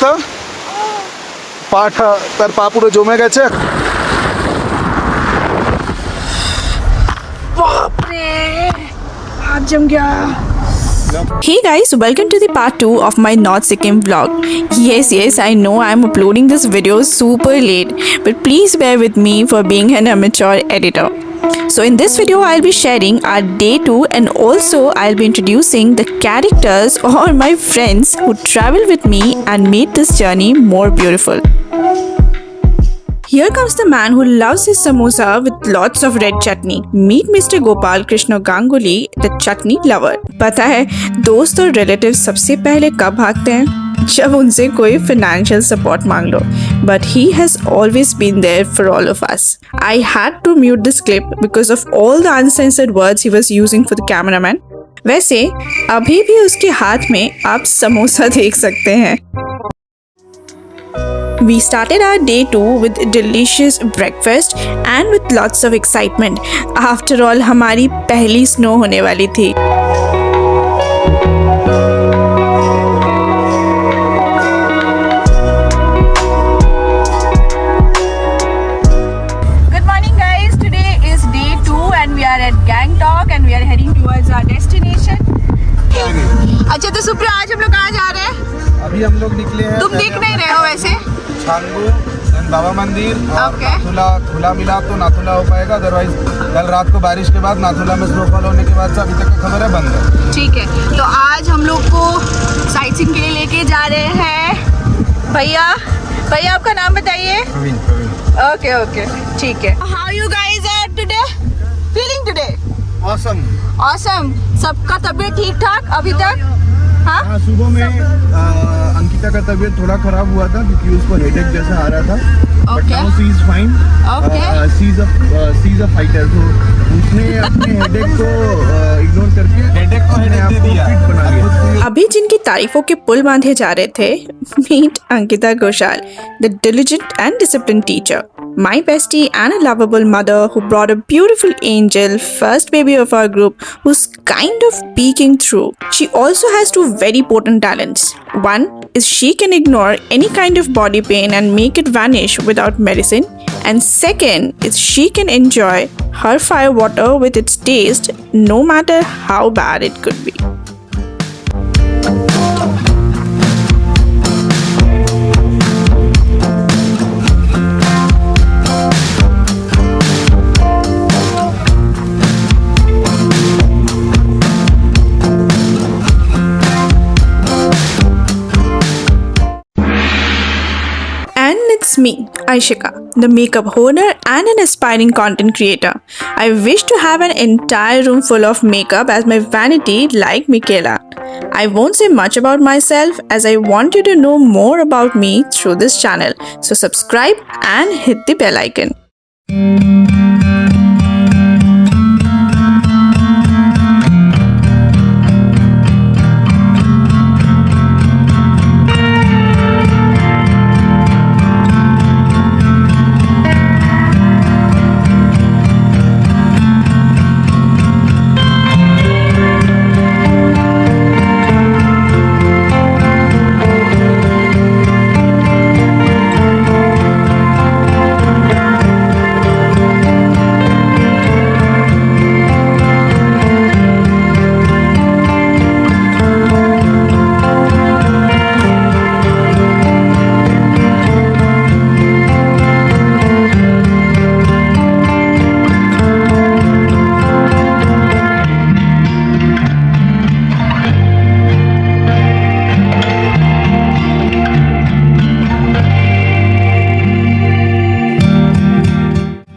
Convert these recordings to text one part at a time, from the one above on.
অবস্থা, পাটা তার পা পুরো জমে গেছে। Hey guys, welcome to the part 2 of my North Sikkim vlog. Yes, I know I'm uploading this video super late, but please bear with me for being an amateur editor. So in this video, I'll be sharing our day 2 and also I'll be introducing the characters or my friends who travel with me and made this journey more beautiful. Here comes the man who loves his samosa with lots of red chutney. Meet Mr. Gopal Krishna Ganguly, the chutney lover. पता है दोस्त और relative सबसे पहले कब भागते हैं? जब उनसे कोई financial support मांग लो. But he has always been there for all of us. I had to mute this clip because of all the uncensored words he was using for the cameraman. वैसे अभी भी उसके हाथ में आप समोसा देख सकते हैं. We started our day 2 with delicious breakfast and with lots of excitement. After all, हमारी पहली स्नो होने वाली थी. Good morning guys. Today is day 2 and we are at Gangtok and we are heading towards our destination. अच्छा तो सुप्रिया, आज हम लोग कहाँ जा रहे हैं? अभी हम लोग निकले हैं, तुम दिख नहीं रहे हो वैसे. छांगू बाबा मंदिर और Okay. नाथुला मिला तो नाथुला हो पाएगा, अदरवाइज कल रात को बारिश के बाद नाथुला में स्नोफॉल होने के बाद से अभी तक की खबर है बंद है. ठीक है, तो आज हम लोग को साइट सीइंग के लिए लेके जा रहे हैं भैया. भैया आपका नाम बताइए. प्रवीण. ओके ठीक है. How you guys are today? Feeling today? Awesome. Awesome. सबका तबीयत ठीक ठाक अभी तक? हाँ. सुबह में अंकिता का तबीयत थोड़ा खराब हुआ था क्योंकि उसको हेडेक जैसा आ रहा था. But now she is fine. Okay. She is a fighter. तो उसने अपने हेडेक को इग्नोर करके अपने आप को फिट बना लिया. अभी जिनकी तारीफों के पुल बांधे जा रहे थे, meet Ankita Ghoshal, the diligent and disciplined teacher, my bestie and a lovable mother who brought a beautiful angel, first baby of our group, who's kind of peeking through. She also has two very potent talents. One is she can ignore any kind of body pain and make it vanish without medicine. And second is she can enjoy her fire water with its taste no matter how bad it could be. It's me, Aishika, the makeup owner and an aspiring content creator. I wish to have an entire room full of makeup as my vanity like Michaela. I won't say much about myself as I want you to know more about me through this channel. So subscribe and hit the bell icon.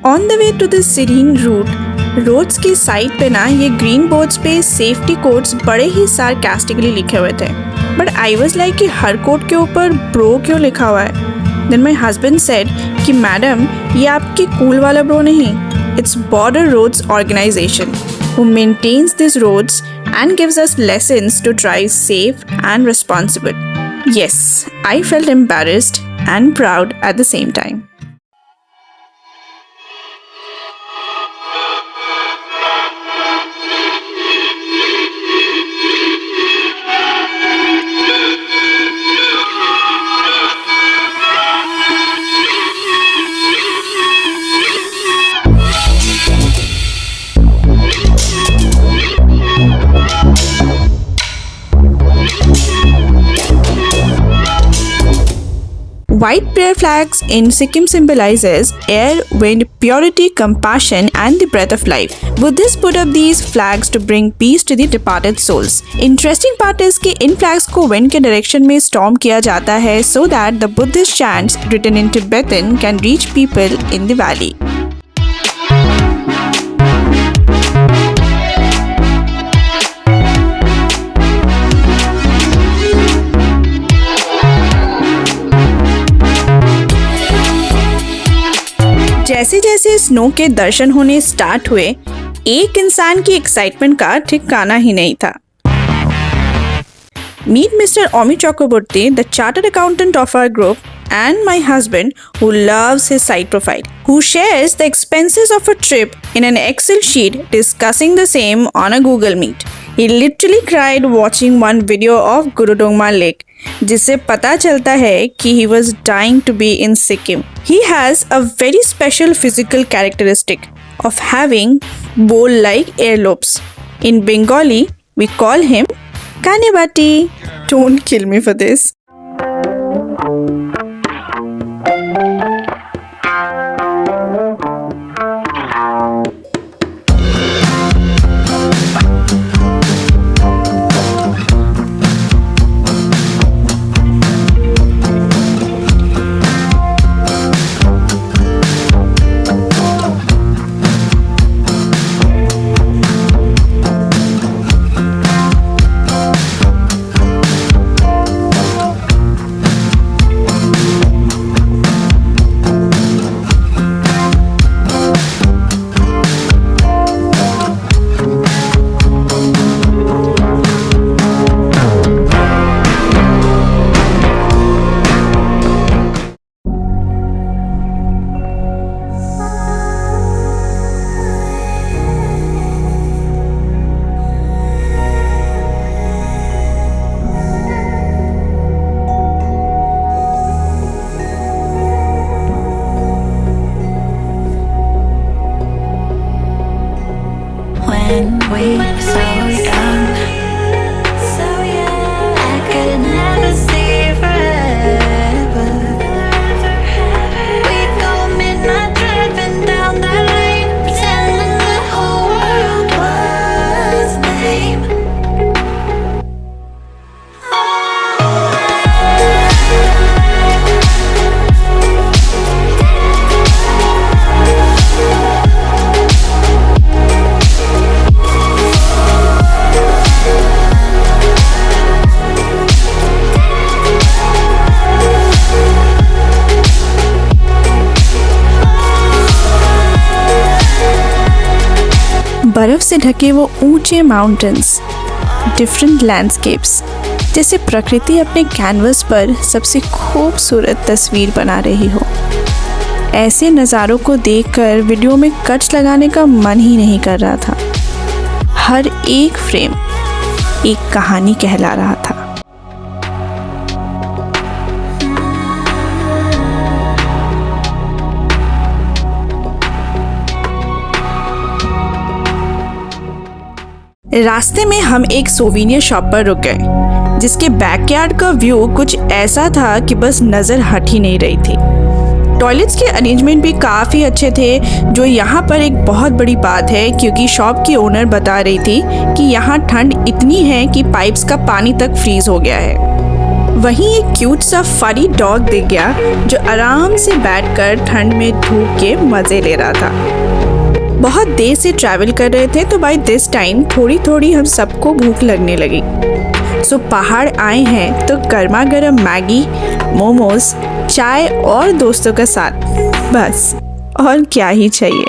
On the way to the सिरीन route, roads की side पे ना ये green boards पे safety codes बड़े ही sarcastically लिखे हुए थे. बट आई वाज लाइक कि हर कोड के ऊपर ब्रो क्यों लिखा हुआ है? देन माई हस्बैंड सेड कि मैडम ये आपकी कूल वाला ब्रो नहीं, it's border roads organisation who maintains these roads and gives us lessons to drive safe and responsible. Yes, I felt embarrassed and proud at the same time. White prayer flags in Sikkim symbolizes air, wind, purity, compassion, and the breath of life. Buddhists put up these flags to bring peace to the departed souls. Interesting part is कि इन flags को wind के direction में storm किया जाता है so that the Buddhist chants written in Tibetan can reach people in the valley. जैसे जैसे snow के दर्शन होने स्टार्ट हुए, एक इंसान की एक्साइटमेंट का ठिकाना ही नहीं था. Meet Mr. Omi Chakraborty, the chartered accountant of our group, and my husband, who loves his side profile, who shares the expenses of a trip in an Excel sheet discussing the same on a Google Meet. He literally cried watching one video of Gurudongma Lake, जिससे पता चलता है कि he was dying to be in Sikkim. He has a very special physical characteristic of having bowl-like earlobes. In Bengali, we call him Kanebati. Don't kill me for this. When we were so young, I could never see forever. We'd go midnight driving down that lane, pretending the whole world was lame. बर्फ से ढके वो ऊंचे mountains, different landscapes, जैसे प्रकृति अपने canvas पर सबसे खूबसूरत तस्वीर बना रही हो. ऐसे नज़ारों को देखकर वीडियो में कट्स लगाने का मन ही नहीं कर रहा था. हर एक फ्रेम एक कहानी कहला रहा था. रास्ते में हम एक सोवेनियर शॉप पर रुक गए, जिसके बैकयार्ड का व्यू कुछ ऐसा था कि बस नज़र हट ही नहीं रही थी. टॉयलेट्स के अरेंजमेंट भी काफ़ी अच्छे थे, जो यहाँ पर एक बहुत बड़ी बात है, क्योंकि शॉप की ओनर बता रही थी कि यहाँ ठंड इतनी है कि पाइप्स का पानी तक फ्रीज हो गया है. वहीं एक क्यूट सा फरी डॉग दिख गया, जो आराम से बैठकर ठंड में धूप के मज़े ले रहा था. बहुत देर से ट्रैवल कर रहे थे, तो बाय दिस टाइम थोड़ी थोड़ी हम सबको भूख लगने लगी. सो पहाड़ आए हैं तो गर्मा गर्म मैगी, मोमोज, चाय और दोस्तों का साथ, बस और क्या ही चाहिए.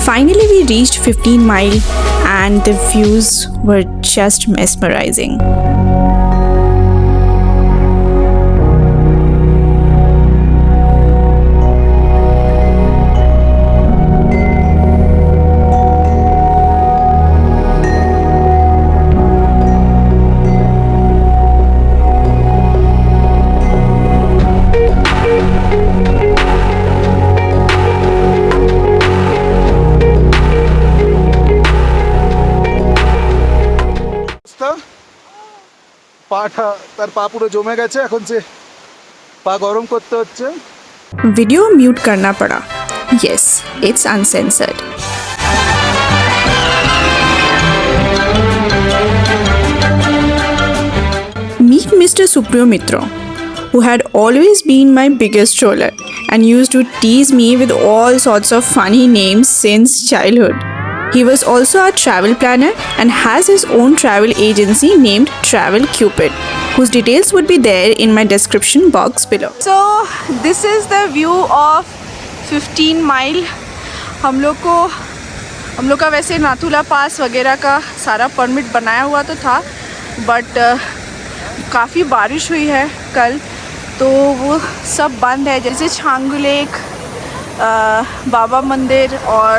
Finally, we reached 15 Mile and the views were just mesmerizing. পাটা তার পা পুরো জমে গেছে, এখন সে পা গরম করতে হচ্ছে। वीडियो म्यूट करना पड़ा। Yes, it's uncensored. Meet Mr. Supriyo Mitra, who had always been my biggest troller and used to tease me with all sorts of funny names since childhood. He was also a travel planner and has his own travel agency named Travel Cupid, whose details would be there in my description box below. So this is the view of 15 mile. हम लोग का वैसे नाथुला पास वगैरह का सारा permit बनाया हुआ तो था, बट काफ़ी बारिश हुई है कल, तो वो सब बंद है। जैसे छांगू लेक, बाबा मंदिर और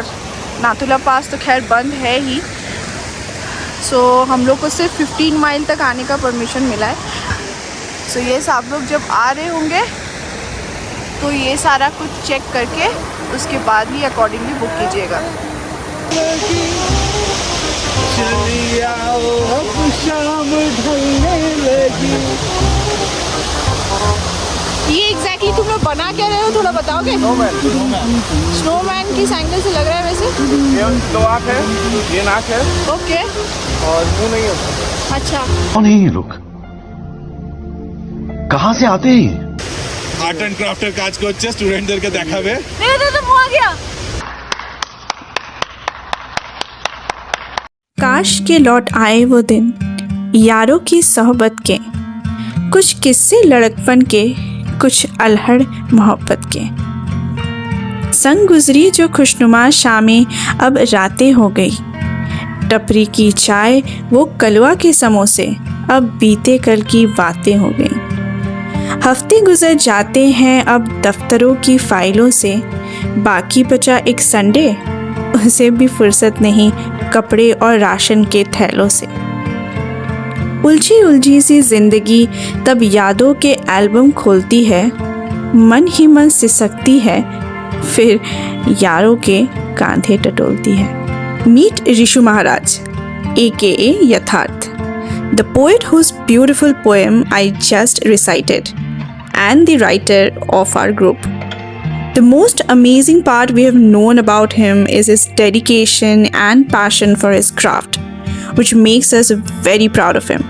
नाथुला पास तो खैर बंद है ही। सो हम लोग को सिर्फ 15 माइल तक आने का परमिशन मिला है। सो ये आप लोग जब आ रहे होंगे तो ये सारा कुछ चेक करके उसके बाद ही अकॉर्डिंगली बुक कीजिएगा। ये एग्जैक्टली तुम लोग बना क्या रहे हो, थोड़ा बताओगे? स्नोमैन किस एंगल से लग रहा है वैसे? ये 2 आँख है, ये नाक है ओके, और मुंह नहीं है। अच्छा। कौन है ये लोग? कहाँ से आते हैं? আর্ট অ্যান্ড ক্রাফটের কাজ করছে, স্টুডেন্টদেরকে দেখাবে। तो मुँह आ गया। काश के लौट आए वो दिन, यारों की सोहबत के, कुछ किस्से लड़कपन के, कुछ अल्हड़ मोहब्बत के। संग गुजरी जो खुशनुमा शामें अब रातें हो गई, टपरी की चाय वो कलवा के समोसे अब बीते कल की बातें हो गई। हफ्ते गुजर जाते हैं अब दफ्तरों की फाइलों से, बाकी बचा एक संडे, उसे भी फुर्सत नहीं कपड़े और राशन के थैलों से। उलझी उलझी सी जिंदगी तब यादों के एल्बम खोलती है, मन ही मन सिसकती है, फिर यारों के कांधे टटोलती है। मीट ऋषु महाराज, AKA यथार्थ, the poet whose beautiful poem I just recited, and the writer of our group. The most amazing part we have known about him is his dedication and passion for his craft, which makes us very proud of him.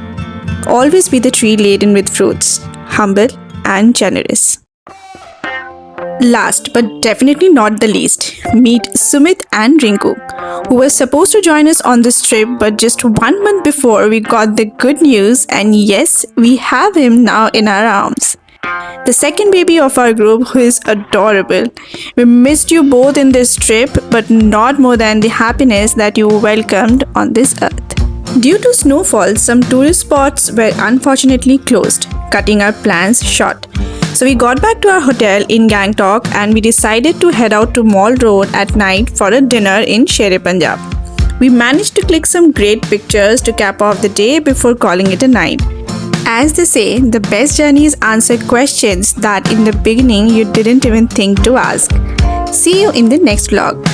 Always be the tree laden with fruits, humble and generous. Last but definitely not the least, meet Sumit and Rinku, who were supposed to join us on this trip, but just 1 month before we got the good news, and yes, we have him now in our arms. The second baby of our group, who is adorable. We missed you both in this trip, but not more than the happiness that you welcomed on this earth. Due to snowfall, some tourist spots were unfortunately closed, cutting our plans short. So we got back to our hotel in Gangtok and we decided to head out to Mall Road at night for a dinner in Sher-e-Punjab. We managed to click some great pictures to cap off the day before calling it a night. As they say, the best journeys answer questions that in the beginning you didn't even think to ask. See you in the next vlog.